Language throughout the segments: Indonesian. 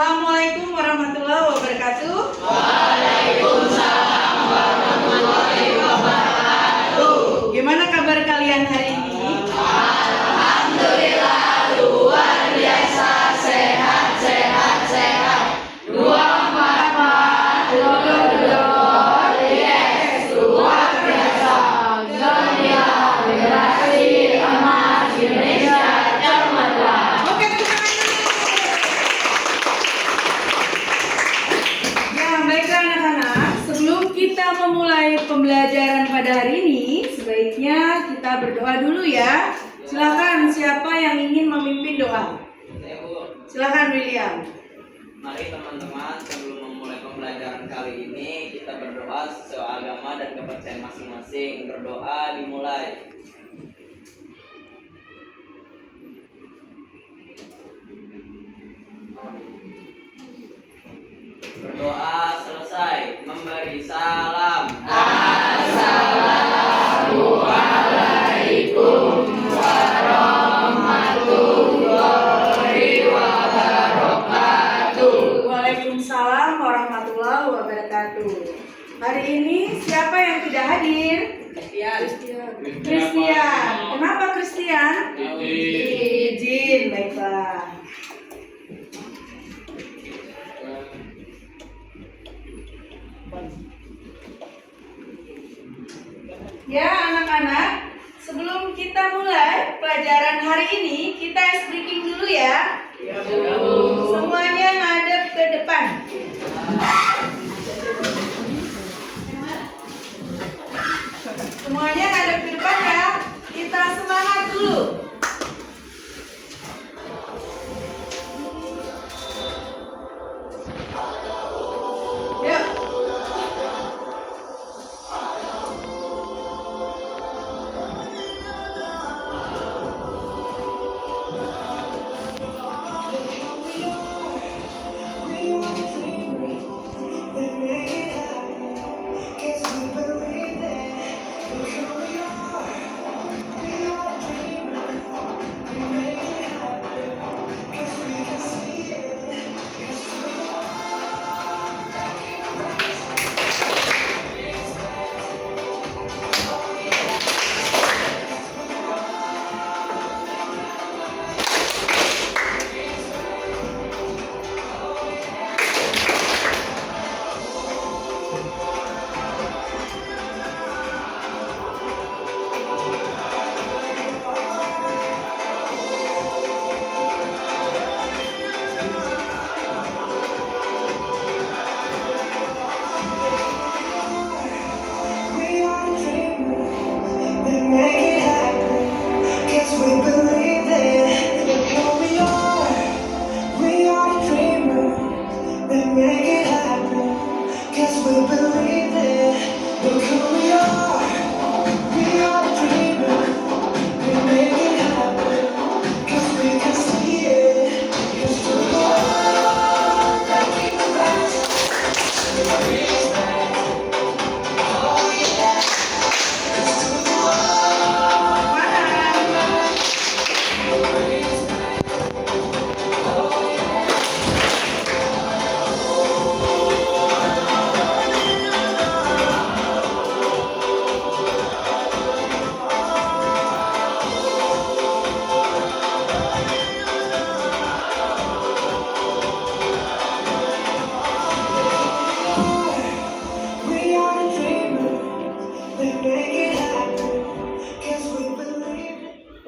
Assalamualaikum warahmatullahi wabarakatuh. Waalaikumsalam warahmatullahi wabarakatuh. Gimana kabar kalian hari ini? Alhamdulillah luar biasa, sehat. 244 yes, luar biasa. Gembira generasi emas Indonesia cemerlang. Oke, tepuk tangan dulu. Ya, baiklah anak-anak. Sebelum kita memulai pembelajaran pada hari ini, sebaiknya kita berdoa dulu ya. Silakan, siapa yang ingin memimpin doa? Silakan William. Mari teman-teman, sebelum memulai pembelajaran kali ini kita berdoa sesuai agama dan kepercayaan masing-masing. Berdoa dimulai. Berdoa selesai. Memberi salam. Assalamualaikum warahmatullahi wabarakatuh. Waalaikumsalam warahmatullahi wabarakatuh. Hari ini siapa yang tidak hadir? Christian. Kenapa Christian? Izin, baiklah. Ya anak-anak, sebelum kita mulai pelajaran hari ini, kita ice breaking dulu ya. Semuanya ngadep ke depan. Semuanya ngadep ke depan ya. Kita semangat dulu. Yuk.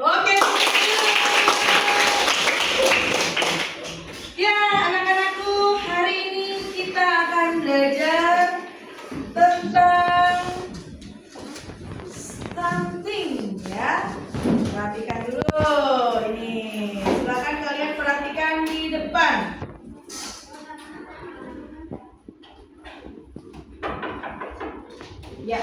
Oke. Ya, anak-anakku, hari ini kita akan belajar tentang stunting ya. Perhatikan dulu ini. Silakan kalian perhatikan di depan. Ya.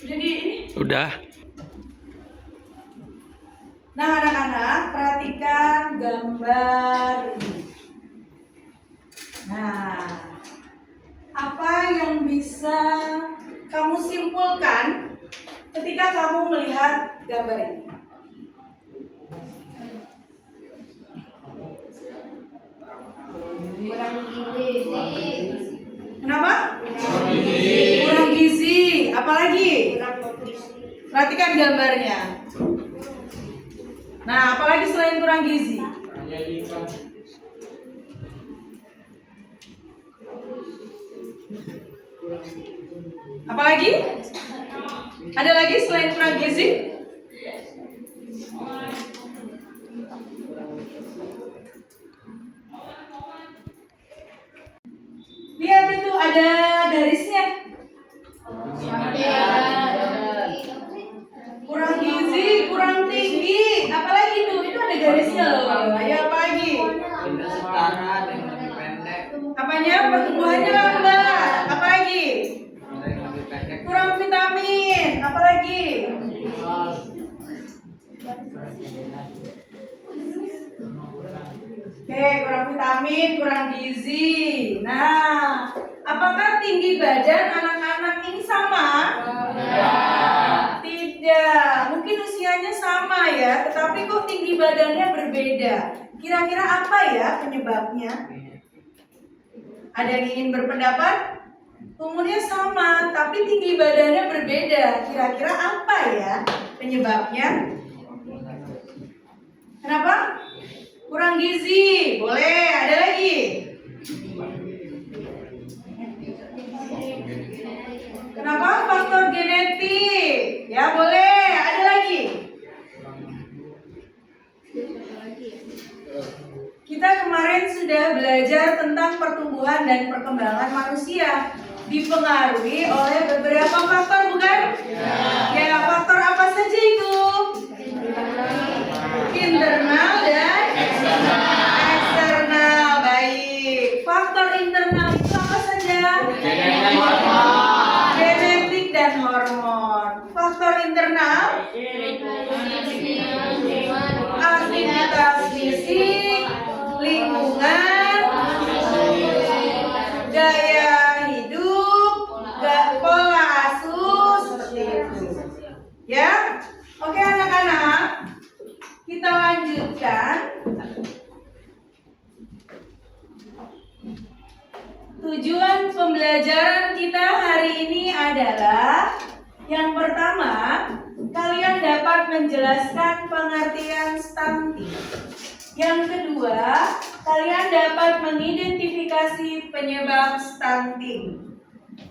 Jadi ini. Udah. Nah, anak-anak, perhatikan gambar ini. Nah, apa yang bisa kamu simpulkan ketika kamu lihat gambar ini. Kenapa? Kurang gizi. Apalagi? Perhatikan gambarnya. Nah, apalagi selain kurang gizi? Apalagi? Ada lagi selain kurang gizi? Lihat itu ada garisnya. Kurang gizi, kurang tinggi. Apalagi itu? Itu ada garisnya loh. Ayo apa lagi? Tidak setara dan lebih pendek. Apanya? Pertumbuhannya lambat. Apa lagi? Ada yang lebih pendek. Kurang vitamin. Apa lagi? Oke, kurang vitamin, kurang gizi. Nah, apakah tinggi badan anak-anak ini sama? Tidak. Mungkin usianya sama ya, tetapi kok tinggi badannya berbeda. Kira-kira apa ya penyebabnya? Ada yang ingin berpendapat? Umurnya sama, tapi tinggi badannya berbeda. Kira-kira apa ya penyebabnya? Kenapa? Kurang gizi. Boleh, ada lagi? Kenapa? Faktor genetik. Ya, boleh. Ada lagi? Kita kemarin sudah belajar tentang pertumbuhan dan perkembangan manusia. Dipengaruhi oleh beberapa faktor, bukan? Ya, faktor apa saja itu? Internal dan eksternal. Baik. Faktor internal itu apa saja? Genetik dan hormon. Faktor internal, aktivitas fisik, lingkungan, gaya hidup, pola asuh, seperti itu. Ya, oke anak-anak, kita lanjutkan. Tujuan pembelajaran kita hari ini adalah yang pertama, kalian dapat menjelaskan pengertian stunting. Yang kedua, kalian dapat mengidentifikasi penyebab stunting.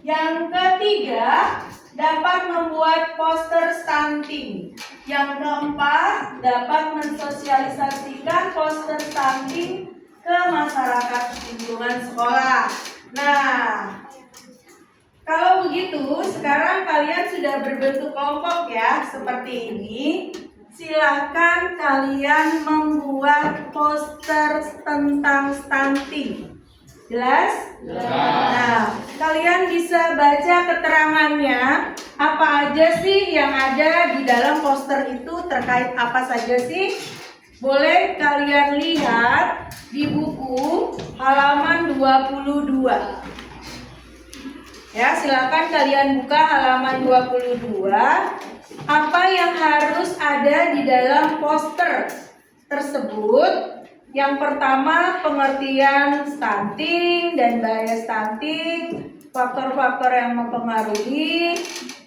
Yang ketiga, dapat membuat poster stunting. Yang keempat, dapat mensosialisasikan poster stunting ke masyarakat lingkungan sekolah. Nah, kalau begitu, sekarang kalian sudah berbentuk kelompok ya, seperti ini. Silahkan kalian membuat poster tentang stunting. Jelas? Nah, kalian bisa baca keterangannya. Apa aja sih yang ada di dalam poster itu, terkait apa saja sih? Boleh kalian lihat di buku halaman 22. Ya, silakan kalian buka halaman 22. Apa yang harus ada di dalam poster tersebut? Yang pertama, pengertian stunting dan bahaya stunting, faktor-faktor yang mempengaruhi,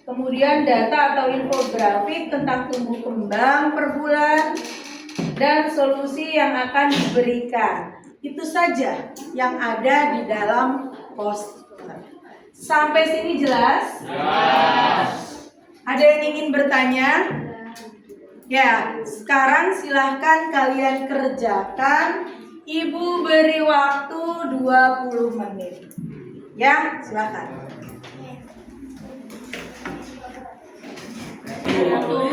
kemudian data atau infografik tentang tumbuh kembang per bulan, dan solusi yang akan diberikan. Itu saja yang ada di dalam poster. Sampai sini jelas? Ada yang ingin bertanya? Ya, sekarang silahkan kalian kerjakan. Ibu beri waktu 20 menit. Ya, silahkan.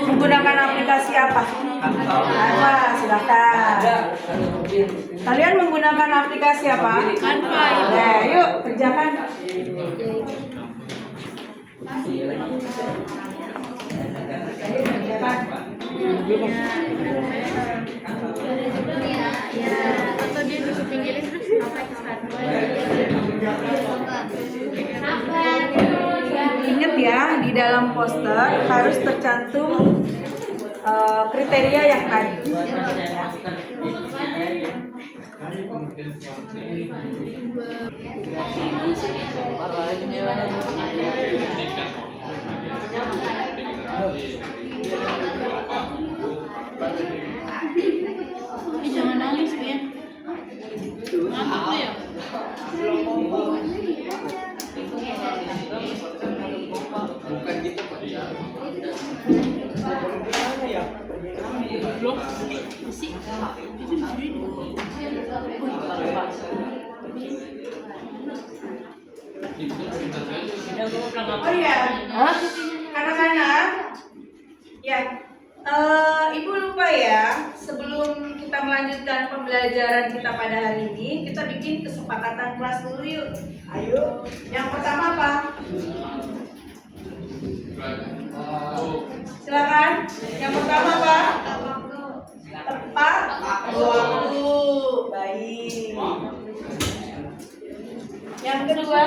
Menggunakan aplikasi apa? Canva, silakan. Kalian menggunakan aplikasi apa? Canva. Ya, yuk kerjakan. Ingat ya, di dalam poster harus tercantum kriteria yang tadi. Jangan nangis, Ben. Ngantuk tuh ya? Belum? Masih? Itu Oh iya, anak-anak, ya, Ibu lupa ya, sebelum kita melanjutkan pembelajaran kita pada hari ini, kita bikin kesepakatan kelas dulu yuk. Ayo, yang pertama apa? Silakan. Yang pertama apa? Tepat waktu. Baik. Yang kedua?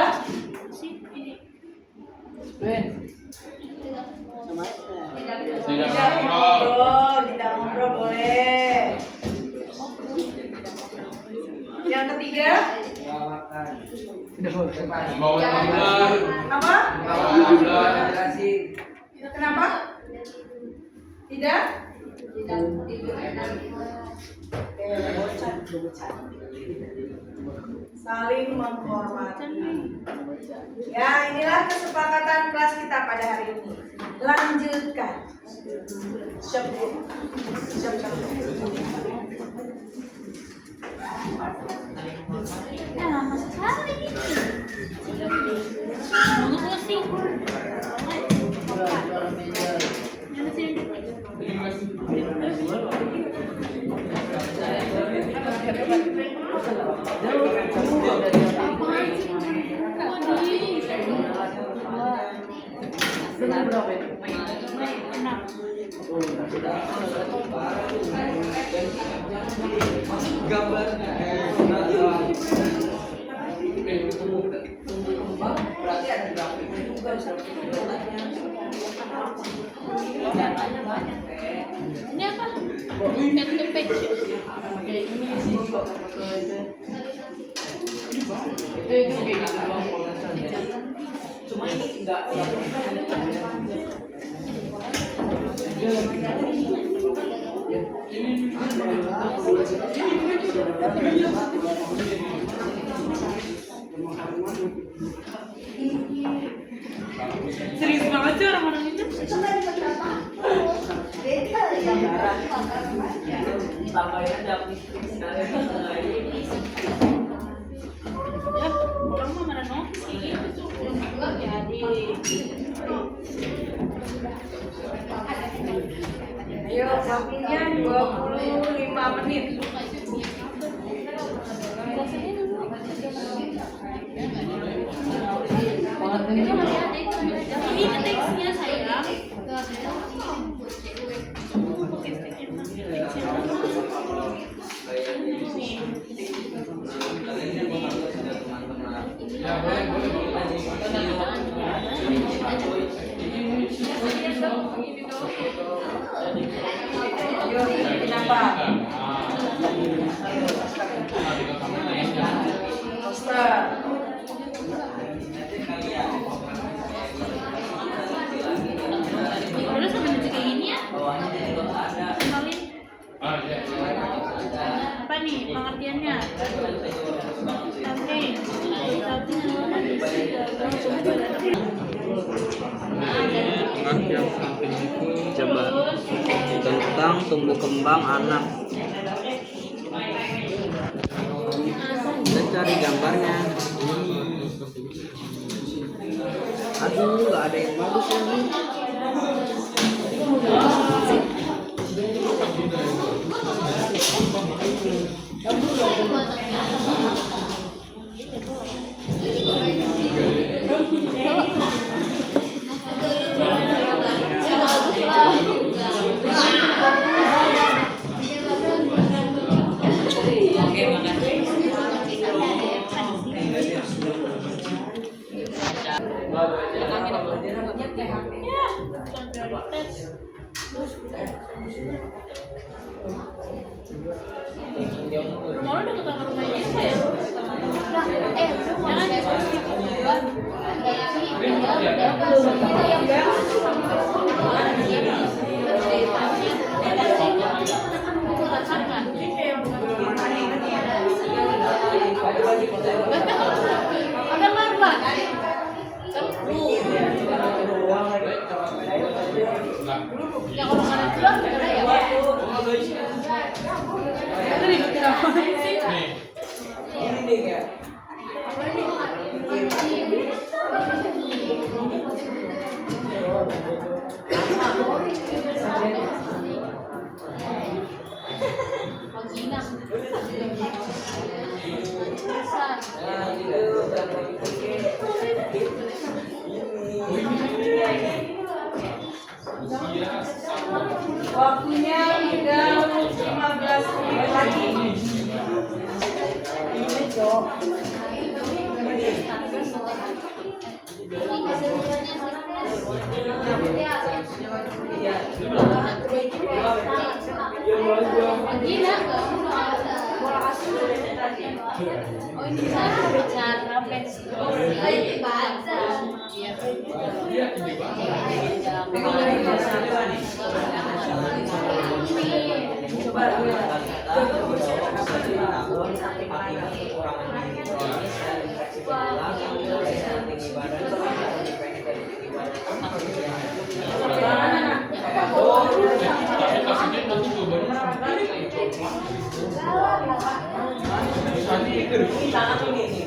Tidak ngobrol boleh. Yang ketiga? Apa? Kenapa? Tidak? Saling menghormati. Ya, inilah kesepakatan kelas kita pada hari ini. Lanjutkan. Siap. lama sekali. Nunggu pusing. Mana sih? Ini apa? Pet to pet. Cuma ini enggak Serius banget sih orang-orang itu. tambahin aja Ya, orang mah mana notis kayak gitu tuh. Jadi Ayo, waktunya 25 menit. ini teksnya sayang. Ayo, kenapa? Poster. Udah sampai detik kayak gini ya? Kenalin. Apa nih pengertiannya? coba tentang tumbuh kembang anak dan cari gambarnya. Aduh, nggak ada yang bagus lagi. Rumah lo deket sama rumah Jessica ya? Ada marba. Yang orang ada bilang ada ya? Itu ribet kenapa sih? Ini deh ya. Waktunya tinggal 15 menit lagi. Oh ini bicara pensiun.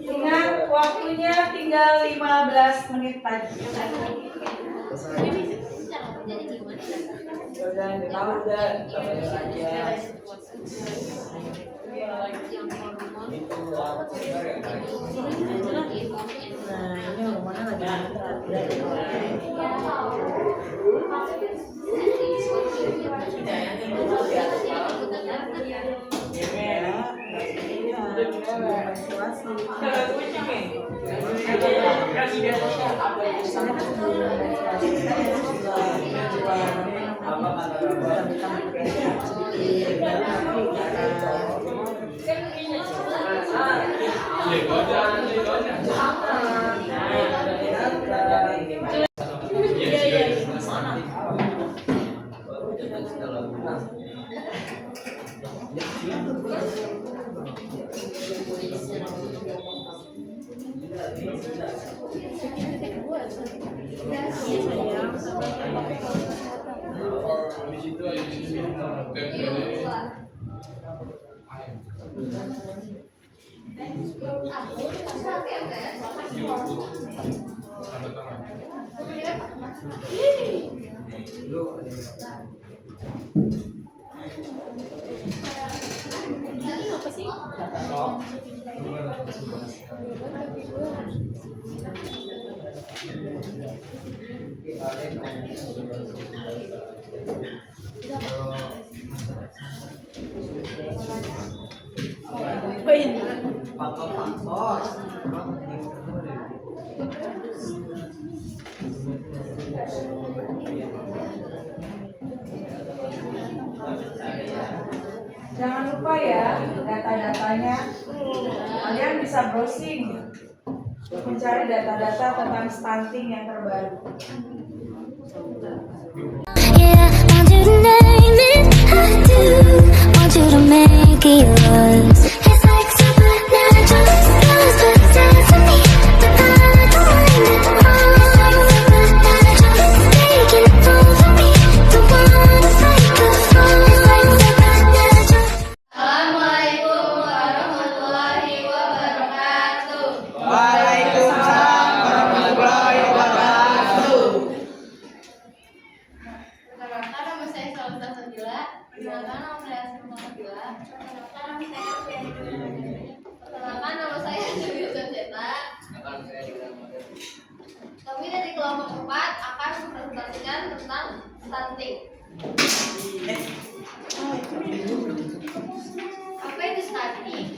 Ingat waktunya tinggal 15 menit lagi. Jangan lupa ya data-datanya. Kalian bisa browsing mencari data-data tentang stunting yang terbaru. Yeah, want you to name it, I do. Want you to make it yours. It's like supernatural skills, but dance to me. But I don't mind it all. It's like supernatural, taking it over me. Don't wanna fight the fall. It's like supernatural. Assalamualaikum warahmatullahi wabarakatuh. Waalaikumsalam warahmatullahi wabarakatuh. Nama saya Salsa Sabila. Nama saya Salsa Sabila. Nama saya Stunting. Apa itu stunting?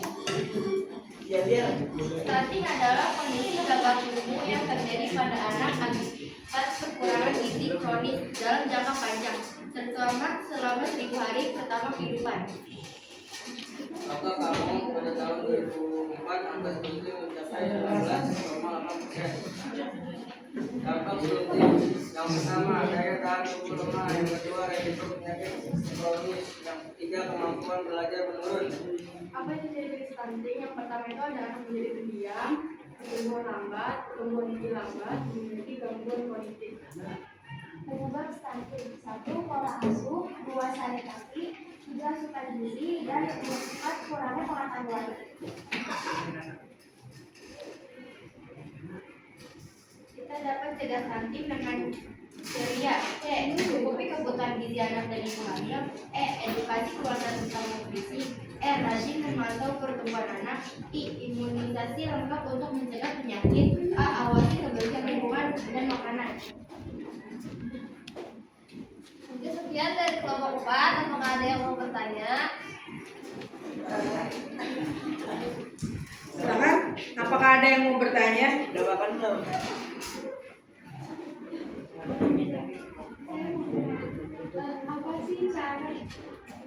Stunting adalah kondisi gagal tumbuh yang terjadi pada anak akibat kekurangan gizi kronis dalam jangka panjang, terutama selama 1000 hari pertama kehidupan. Maka kamu pada tahun 2004 angka stunting mencapai 19,8%. Dampak stunting yang pertama daya tahan tubuh lemah, yang kedua resiko penyakit kronis, yang ketiga kemampuan belajar menurun. Apa yang terjadi stunting? Yang pertama itu adalah menjadi pendiam, pertumbuhan lambat, pertumbuhan gigi lambat, memiliki gangguan kognitif. Penyebab stunting: 1. Pola asuh, 2. sanitasi, 3. asupan gizi, dan 4. kurangnya pengetahuan. Kita dapat cegah stunting dengan ceria. C. Mencukupi kebutuhan gizi anak dan ibu hamil. E. Edukasi keluarga tentang nutrisi. R. Rajin memantau pertumbuhan anak. I. Imunisasi lengkap untuk mencegah penyakit. A. Awasi kebersihan lingkungan dan makanan. Mungkin sekian dari kelompok 4. Apakah ada yang mau bertanya? Silakan. Apakah ada yang mau bertanya?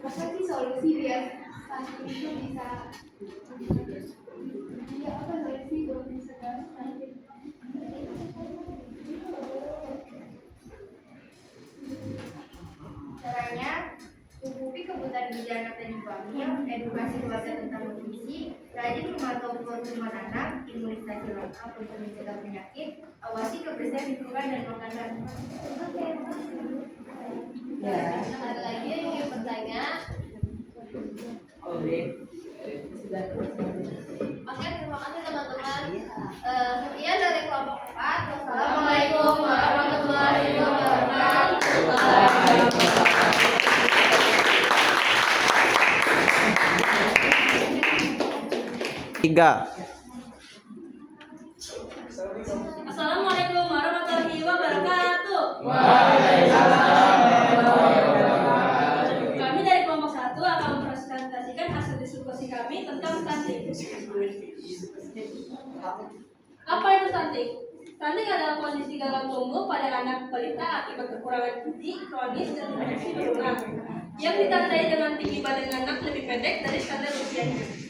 Apa sih solusi biar stunting itu bisa apa solusi buat mencegah stunting? Caranya cukupi kebutuhan gizi anak dan ibu hamil, edukasi keluarga tentang nutrisi, rajin memantau pertumbuhan anak, imunisasi lengkap untuk mencegah penyakit, awasi kebersihan lingkungan dan makanan. Ya. Ada lagi yang ingin bertanya? Oke, terima kasih teman-teman. Sekian dari kelompok 4. Wassalamualaikum warahmatullahi wabarakatuh. 3. Assalamualaikum warahmatullahi wabarakatuh. Kami dari kelompok 1 akan mempresentasikan hasil diskusi kami tentang stunting. Apa itu stunting? Stunting adalah kondisi gagal tumbuh pada anak balita akibat kekurangan gizi kronis dan infeksi berulang yang ditandai dengan tinggi badan anak lebih pendek dari standar usianya.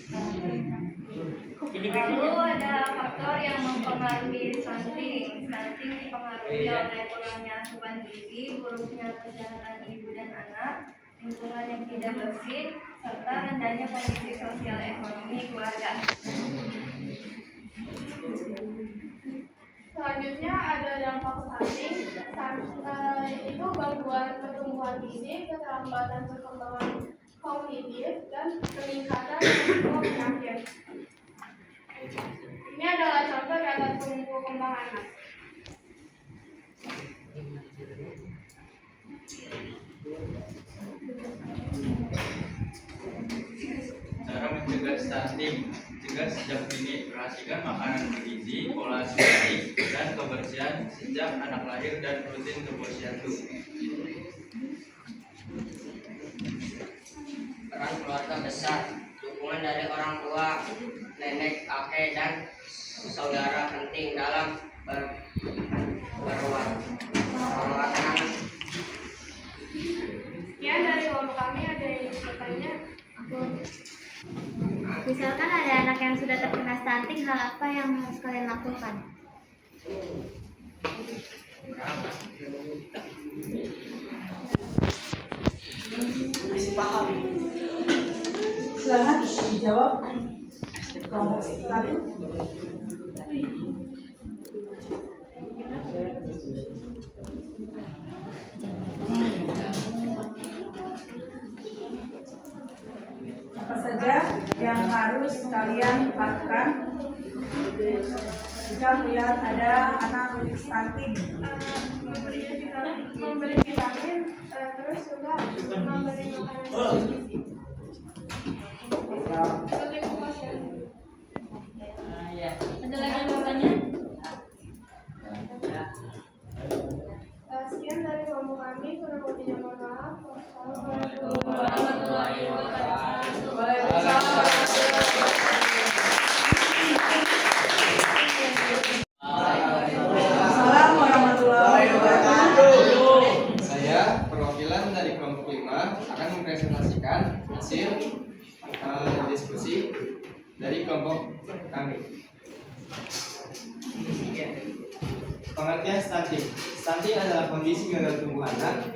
Lalu ada faktor yang mempengaruhi stunting. Stunting dipengaruhi oleh kurangnya asupan gizi, buruknya kesehatan ibu dan anak, lingkungan yang tidak bersih, serta rendahnya kondisi sosial ekonomi keluarga. Selanjutnya ada dampak stunting. Itu gangguan pertumbuhan gizi, keterlambatan perkembangan kognitif, dan peningkatan risiko penyakit. Ini adalah contoh gagal tumbuh kembang anak. Cara mencegah stunting: cegah sejak dini, perhatikan makanan bergizi, pola asuh baik, dan kebersihan sejak anak lahir dan rutin ke posyandu. Peran keluarga besar, dukungan dari orang tua, nenek, kakek, dan saudara penting dalam perawatan anak. Sekian dari kelompok kami. Ada yang ingin bertanya? Misalkan ada anak yang sudah terkena stunting, hal apa yang harus kalian lakukan? Silakan dijawab. Kelompok 1. Apa saja yang harus kalian lakukan jika melihat ada anak stunting? Memberi vitamin, terus juga memberi makanan gizi. Seperti posyandu. Ada lagi yang mau tanya? Sekian dari dari kamu kami, kurang lebihnya mohon maaf. Wassalamualaikum warahmatullahi wabarakatuh. Waalaikumsalam warahmatullahi wabarakatuh. Saya perwakilan dari kelompok 5 akan mempresentasikan hasil diskusi dari kelompok kami. Pengertian stunting. Stunting adalah kondisi gagal tumbuh anak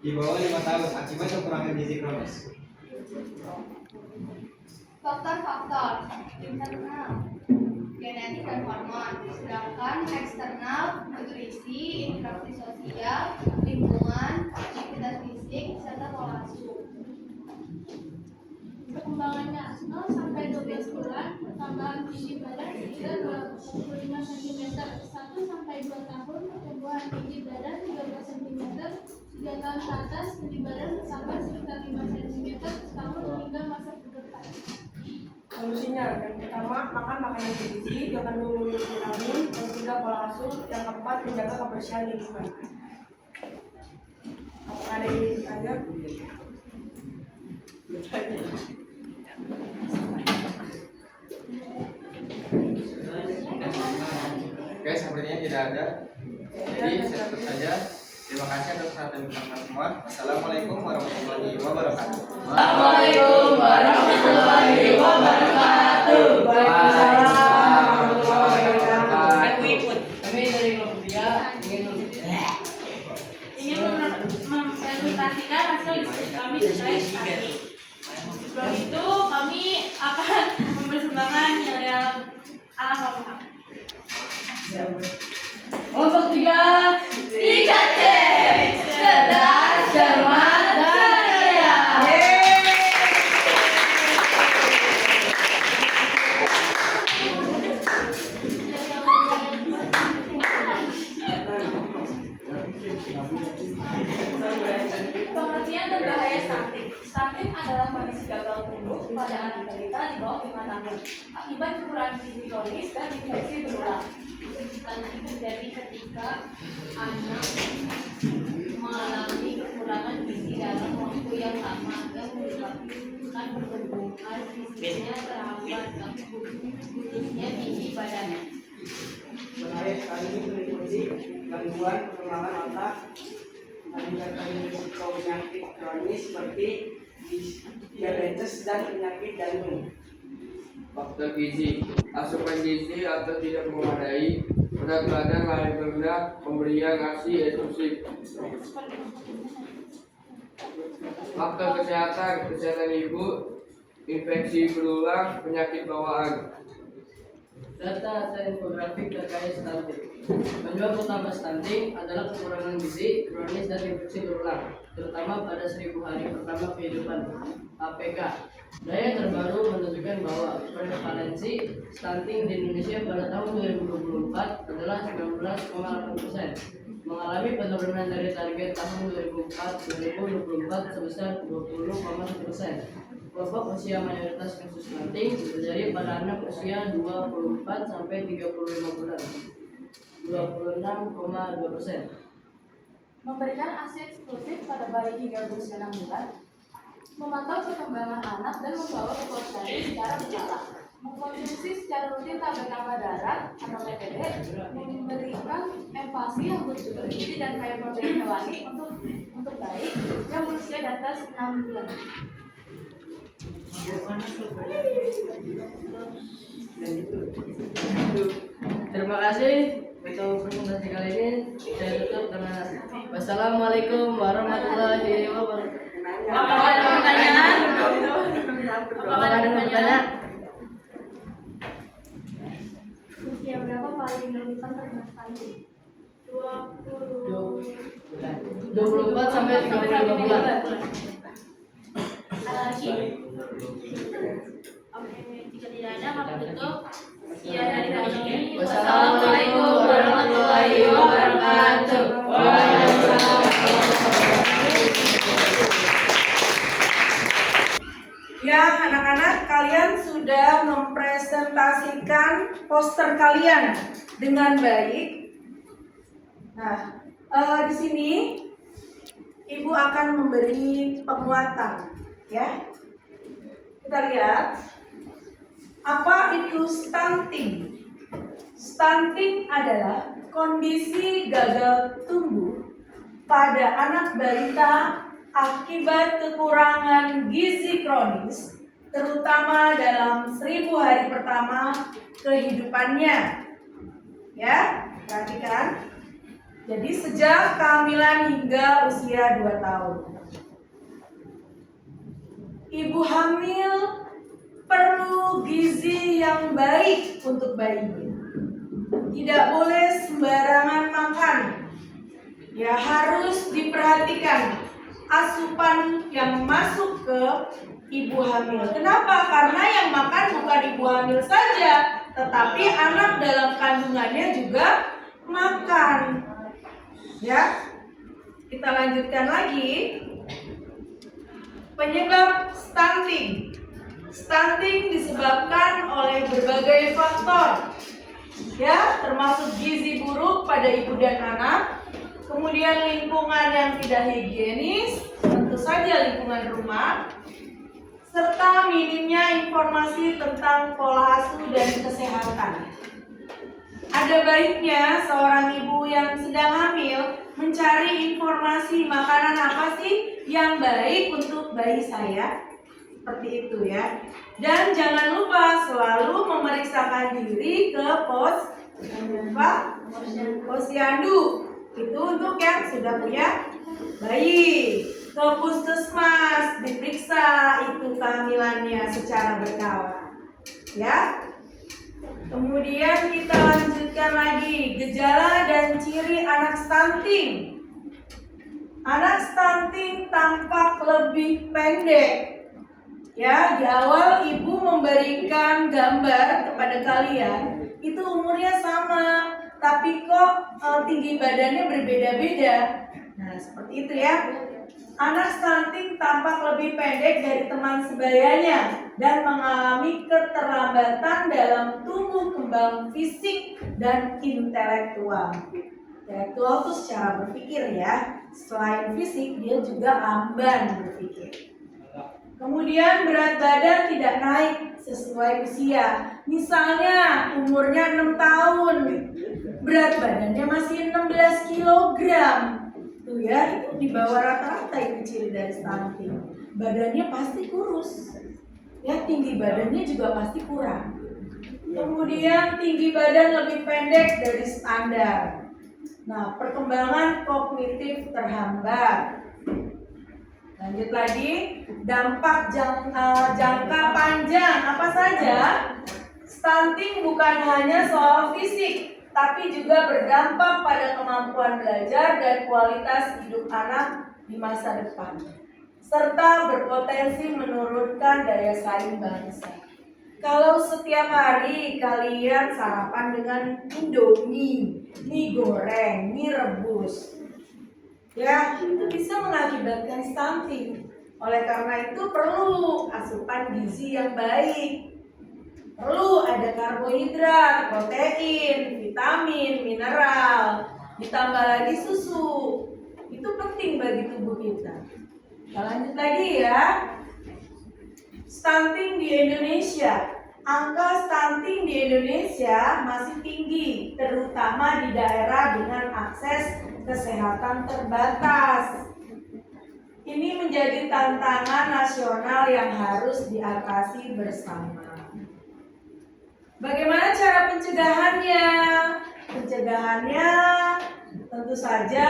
di bawah 5 tahun akibat kekurangan gizi kronis. Faktor-faktor internal, genetik dan hormon, sedangkan eksternal, nutrisi, interaksi sosial, lingkungan, aktivitas fisik, serta pola asuh. Perkembangannya 0 sampai 12 bulan, pertambahan tinggi badan sekitar 245 cm, 1 sampai 2 tahun, pertumbuhan tinggi badan 13 cm, 3 tahun ke atas, tinggi badan bertambah sekitar 5 cm setahun hingga masa pubertas. Solusinya yang pertama, makan makanan bergizi, jangan dulu vitamin, yang ketiga pola asuh, yang keempat menjaga kebersihan lingkungan. Apakah ada yang ditanya? Oke, sepertinya tidak ada. Jadi saya tutup saja. Terima kasih atas perhatian teman-teman semua. Assalamualaikum warahmatullahi wabarakatuh. Assalamualaikum warahmatullahi wabarakatuh. Waalaikumsalam warahmatullahi wabarakatuh. Kami dari kelompok 3 Ingin mempresentasikan hasil diskusi kami terkait stunting. Sebelum itu, kami akan mempersembahkan nilai ala kelompok. Kelompok 3 3C, cerdas, cermat, dan jaya. Pengertian dan bahaya stunting. Stunting adalah kondisi gagal tumbuh pada anak balita di bawah 5 tahun akibat kekurangan gizi kronis dan infeksi berulang. Stunting terjadi ketika anak mengalami kekurangan gizi dalam waktu yang lama yang menyebabkan pertumbuhan fisiknya terhambat, khususnya tinggi badannya. Menarik sekali ini meliputi gangguan perkembangan otak, meningkatkan risiko penyakit kronis seperti diabetes dan penyakit jantung. Faktor gizi, asupan gizi atau tidak memadai, berat badan lahir rendah, pemberian ASI eksklusif. Faktor kesehatan ibu, infeksi berulang, penyakit bawaan. Data atau infografik terkait stunting. Penyebab utama stunting adalah kekurangan gizi kronis dan infeksi berulang, terutama pada 1000 hari pertama kehidupan (APK). Data terbaru menunjukkan bahwa prevalensi stunting di Indonesia pada tahun 2024 adalah 19,8%, mengalami penurunan dari target tahun 2024 sebesar 20,1%. Kelompok usia mayoritas kasus stunting terjadi pada anak usia 24 sampai 35 bulan, 26,2%. Memberikan ASI eksklusif pada bayi hingga berusia 6 bulan, memantau perkembangan anak dan membawa ke posyandu secara berkala, mengkonsumsi secara rutin tablet tambah darah atau TTD, memberikan empasi yang bergizi dan kaya protein hewani untuk bayi yang berusia di atas 6 bulan. Terima kasih untuk presentasi kali ini. Saya tutup dengan wassalamualaikum warahmatullahi wabarakatuh. Apakah ada pertanyaan? Apakah ada pertanyaan? Usia berapa paling rentan terkena stunting? 24 sampai 35 bulan. Ada lagi? Oke, jika tidak ada maka tutup. Sekian dari kami. Wassalamualaikum warahmatullahi wabarakatuh. Ya, anak-anak, kalian sudah mempresentasikan poster kalian dengan baik. Nah, Di sini Ibu akan memberi penguatan, ya. Kita lihat apa itu stunting. Stunting adalah kondisi gagal tumbuh pada anak balita akibat kekurangan gizi kronis, terutama dalam 1000 hari pertama kehidupannya. Ya, perhatikan. Jadi sejak kehamilan hingga usia 2 tahun. Ibu hamil perlu gizi yang baik untuk bayinya. Tidak boleh sembarangan makan. Ya, harus diperhatikan asupan yang masuk ke ibu hamil. Kenapa? Karena yang makan bukan ibu hamil saja, tetapi anak dalam kandungannya juga makan. Ya, kita lanjutkan lagi. Penyebab stunting. Stunting disebabkan oleh berbagai faktor, ya, termasuk gizi buruk pada ibu dan anak, kemudian lingkungan yang tidak higienis, tentu saja lingkungan rumah, serta minimnya informasi tentang pola asuh dan kesehatan. Ada baiknya seorang ibu yang sedang hamil mencari informasi makanan apa sih yang baik untuk bayi saya. Seperti itu ya. Dan jangan lupa selalu memeriksakan diri ke posyandu. Itu untuk yang sudah punya bayi. Ke puskesmas diperiksa itu kehamilannya secara berkala. Ya. Kemudian kita lanjutkan lagi gejala dan ciri anak stunting. Anak stunting tampak lebih pendek. Ya, di awal ibu memberikan gambar kepada kalian, itu umurnya sama, tapi kok tinggi badannya berbeda-beda. Nah, seperti itu ya. Anak stunting tampak lebih pendek dari teman sebayanya dan mengalami keterlambatan dalam tumbuh kembang fisik dan intelektual. Intelektual itu secara berpikir ya. Selain fisik, dia juga lamban berpikir. Kemudian berat badan tidak naik sesuai usia. Misalnya umurnya 6 tahun, berat badannya masih 16 kilogram. Tuh ya, itu di bawah rata-rata itu ciri dari stunting. Badannya pasti kurus. Ya, tinggi badannya juga pasti kurang. Kemudian tinggi badan lebih pendek dari standar. Nah, perkembangan kognitif terhambat. Lanjut lagi, dampak jangka panjang apa saja? Stunting bukan hanya soal fisik, tapi juga berdampak pada kemampuan belajar dan kualitas hidup anak di masa depan, serta berpotensi menurunkan daya saing bangsa. Kalau setiap hari kalian sarapan dengan Indomie, mie goreng, mie rebus, ya, itu bisa mengakibatkan stunting. Oleh karena itu perlu asupan gizi yang baik. Perlu ada karbohidrat, protein, vitamin, mineral, ditambah lagi susu. Itu penting bagi tubuh kita. Kita lanjut lagi ya. Stunting di Indonesia. Angka stunting di Indonesia masih tinggi, terutama di daerah dengan akses kesehatan terbatas. Ini menjadi tantangan nasional yang harus diatasi bersama. Bagaimana cara pencegahannya? Pencegahannya tentu saja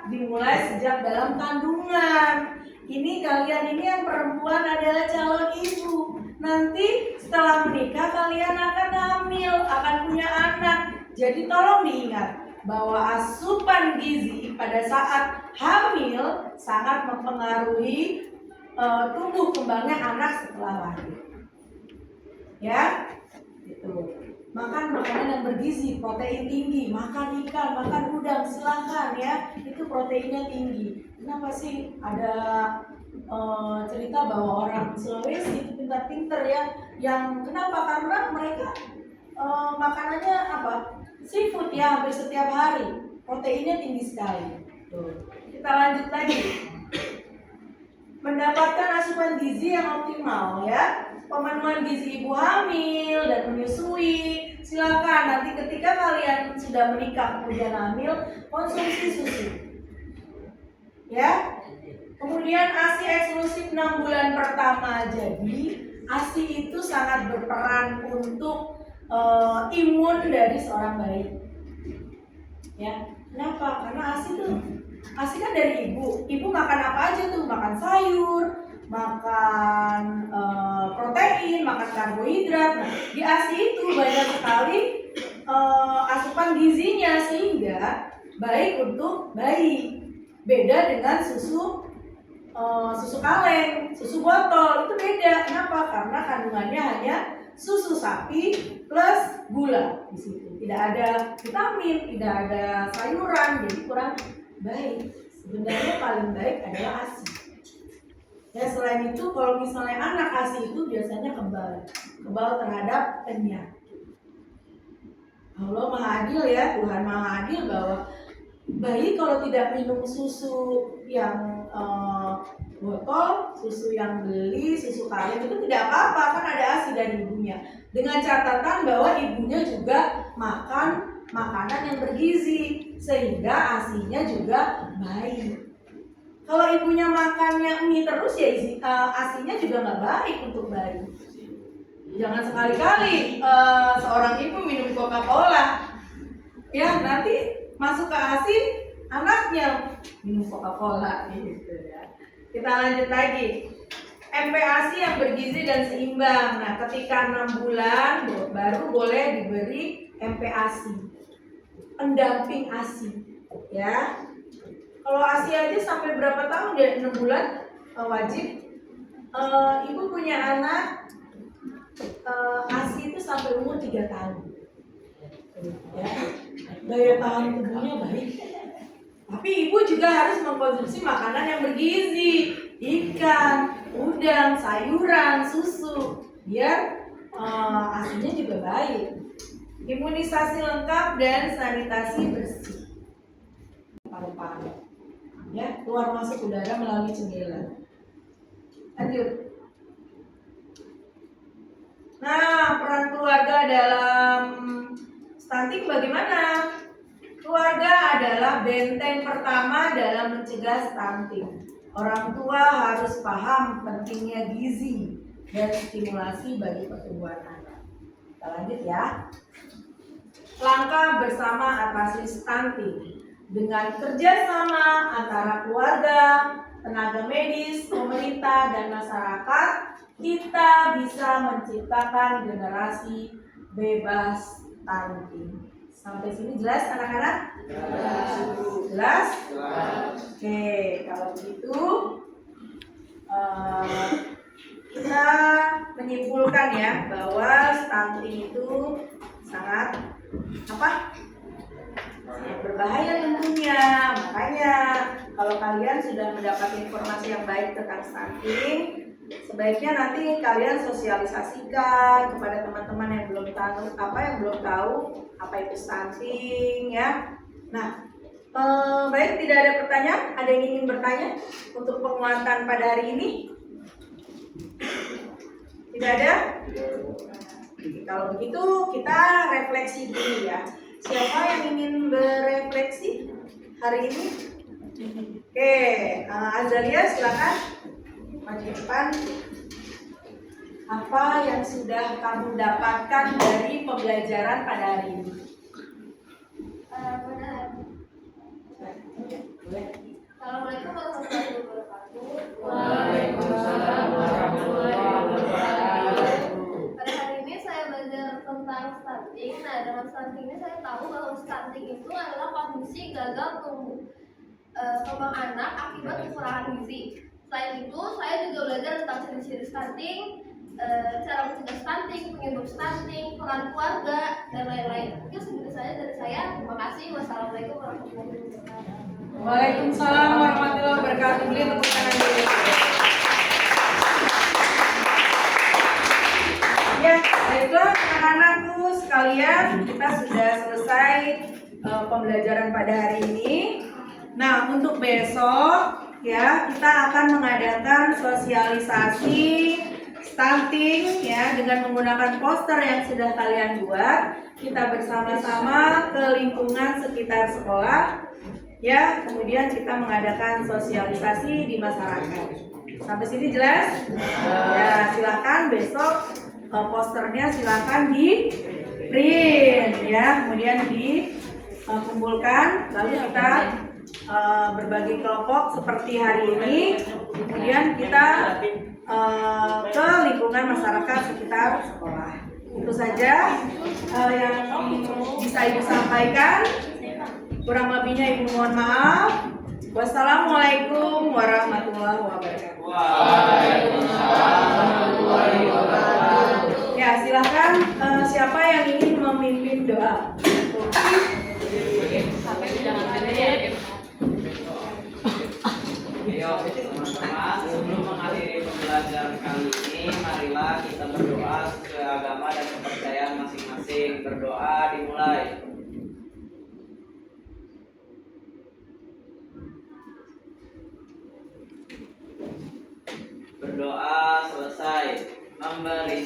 dimulai sejak dalam kandungan. Ini kalian ini yang perempuan adalah calon ibu. Nanti setelah menikah kalian akan hamil, akan punya anak. Jadi tolong diingat bahwa asupan gizi pada saat hamil sangat mempengaruhi tumbuh kembangnya anak setelah lahir. Ya. Itu. Makan makanan yang bergizi, protein tinggi, makan ikan, makan udang, silahkan ya, itu proteinnya tinggi. Kenapa sih ada cerita bahwa orang Sulawesi itu pintar-pintar ya, yang kenapa? Karena mereka makanannya apa? Seafood ya, hampir setiap hari. proteinnya tinggi sekali. Tuh. Kita lanjut lagi. Mendapatkan asupan gizi yang optimal ya. Pemenuhan gizi ibu hamil dan menyusui. Silakan nanti ketika kalian sudah menikah kemudian hamil, konsumsi susu. Ya. Kemudian ASI eksklusif 6 bulan pertama. Jadi ASI itu sangat berperan untuk imun dari seorang bayi. Ya, kenapa? Karena ASI kan dari ibu. Ibu makan apa aja tuh? Makan sayur, makan protein, makan karbohidrat. Nah, di ASI itu banyak sekali asupan gizinya sehingga baik untuk bayi. Beda dengan susu kaleng, susu botol itu beda. Kenapa? Karena kandungannya hanya susu sapi plus gula di situ. Tidak ada vitamin, tidak ada sayuran, jadi kurang baik. Sebenarnya paling baik adalah ASI. Ya, selain itu kalau misalnya anak ASI itu biasanya kebal terhadap penyakit. Allah Maha Adil ya, Tuhan Maha Adil bahwa bayi kalau tidak minum susu yang botol, susu yang beli, susu kaleng itu tidak apa-apa, kan ada ASI dari ibunya. Dengan catatan bahwa ibunya juga makan makanan yang bergizi sehingga ASI-nya juga baik. Kalau ibunya makannya mie terus ya ASI-nya juga nggak baik untuk bayi. Jangan sekali-kali seorang ibu minum Coca-Cola, ya nanti masuk ke ASI anaknya minum Coca-Cola gitu ya. Kita lanjut lagi. MPASI yang bergizi dan seimbang. Nah, ketika 6 bulan baru boleh diberi MPASI, pendamping ASI ya. Kalau ASI aja sampai berapa tahun ya? 6 bulan wajib. Ibu punya anak ASI itu sampai umur 3 tahun ya. Daya tahan tubuhnya baik. Tapi ibu juga harus mengkonsumsi makanan yang bergizi, ikan, udang, sayuran, susu, biar ASI-nya juga baik. Imunisasi lengkap dan sanitasi bersih. Paru-paru, ya, keluar masuk udara melalui jendela. Lanjut. Nah, peran keluarga dalam stunting bagaimana? Keluarga adalah benteng pertama dalam mencegah stunting. Orang tua harus paham pentingnya gizi dan stimulasi bagi pertumbuhan anak. Kita lanjut ya. Langkah bersama atasi stunting. Dengan kerjasama antara keluarga, tenaga medis, pemerintah, dan masyarakat, kita bisa menciptakan generasi bebas stunting. Sampai sini jelas anak-anak? Jelas? Oke, kalau begitu kita menyimpulkan ya bahwa stunting itu sangat berbahaya tentunya. Makanya kalau kalian sudah mendapat informasi yang baik tentang stunting, sebaiknya nanti kalian sosialisasikan kepada teman-teman yang belum tahu apa itu stunting ya. Nah, baik, tidak ada pertanyaan. Ada yang ingin bertanya untuk penguatan pada hari ini? Tidak ada? Kalau begitu kita refleksi dulu ya. Siapa yang ingin berefleksi hari ini? Oke, Azalia silakan maju depan. Apa yang sudah kamu dapatkan dari pembelajaran pada hari ini? Assalamualaikum warahmatullahi wabarakatuh. Waalaikumsalam warahmatullahi wabarakatuh. Pada hari ini saya belajar tentang stunting. Nah, dalam stunting ini saya tahu bahwa stunting itu adalah kondisi gagal tumbuh kembang anak akibat kekurangan gizi. Selain itu, saya juga belajar tentang ciri-ciri stunting, cara mencegah stunting, penyebab stunting, peran keluarga, dan lain-lain. Itu segitu saja dari saya. Terima kasih. Wassalamualaikum warahmatullahi wabarakatuh. Waalaikumsalam warahmatullahi wabarakatuh. Beli tepuk tangan dulu. Ya, baiklah anak-anakku sekalian, kita sudah selesai pembelajaran pada hari ini. Nah, untuk besok ya kita akan mengadakan sosialisasi stunting ya dengan menggunakan poster yang sudah kalian buat. Kita bersama-sama ke lingkungan sekitar sekolah ya, kemudian kita mengadakan sosialisasi di masyarakat. Sampai sini jelas? Ya, silakan besok posternya silakan di print ya, kemudian dikumpulkan, lalu kita berbagi kelompok seperti hari ini, kemudian kita ke lingkungan masyarakat sekitar sekolah. Itu saja yang bisa Ibu sampaikan. Kurang lebihnya Ibu mohon maaf. Wassalamualaikum warahmatullahi wabarakatuh. Ya, silakan siapa yang ingin memimpin doa? Ayo teman-teman, sebelum mengakhiri pembelajaran kali ini, marilah kita berdoa sesuai agama dan kepercayaan masing-masing. Berdoa dimulai. Berdoa selesai. Memberi